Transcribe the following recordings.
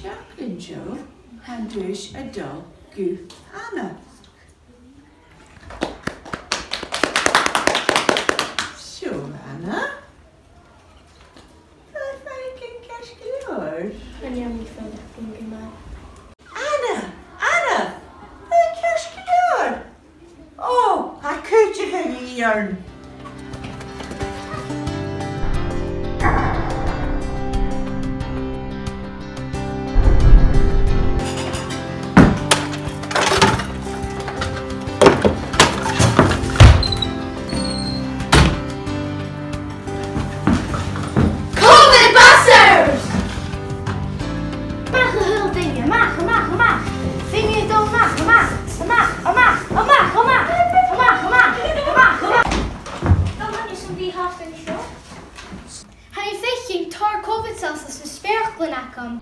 Chaplain Joe and dus a dog goof Anna. Sure, Anna. Vad fan kan göra? Men jag vill följa ungarna. Anna, vad kan göra? Åh, jag kunde inte göra. Hij zegt geen tar COVID zelfs als we sperkelen naar kan.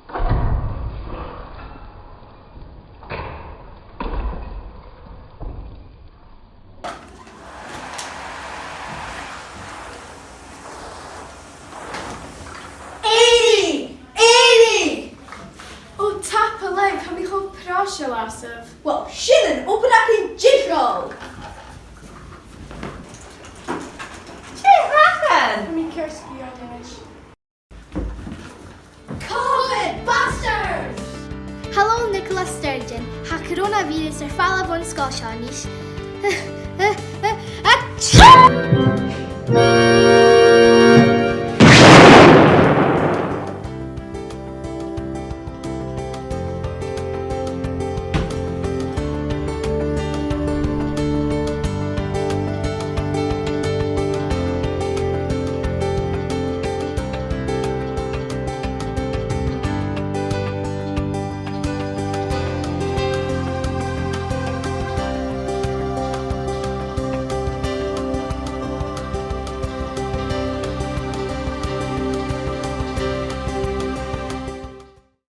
O tap a leg, pan mi chod prasio lasaf. Wel, Shillen, open up in Jitro. Mi kerski oedenish. COVID busters! Hallo Nicola Sturgeon, ha coronavirus falla Bun-Sgoil.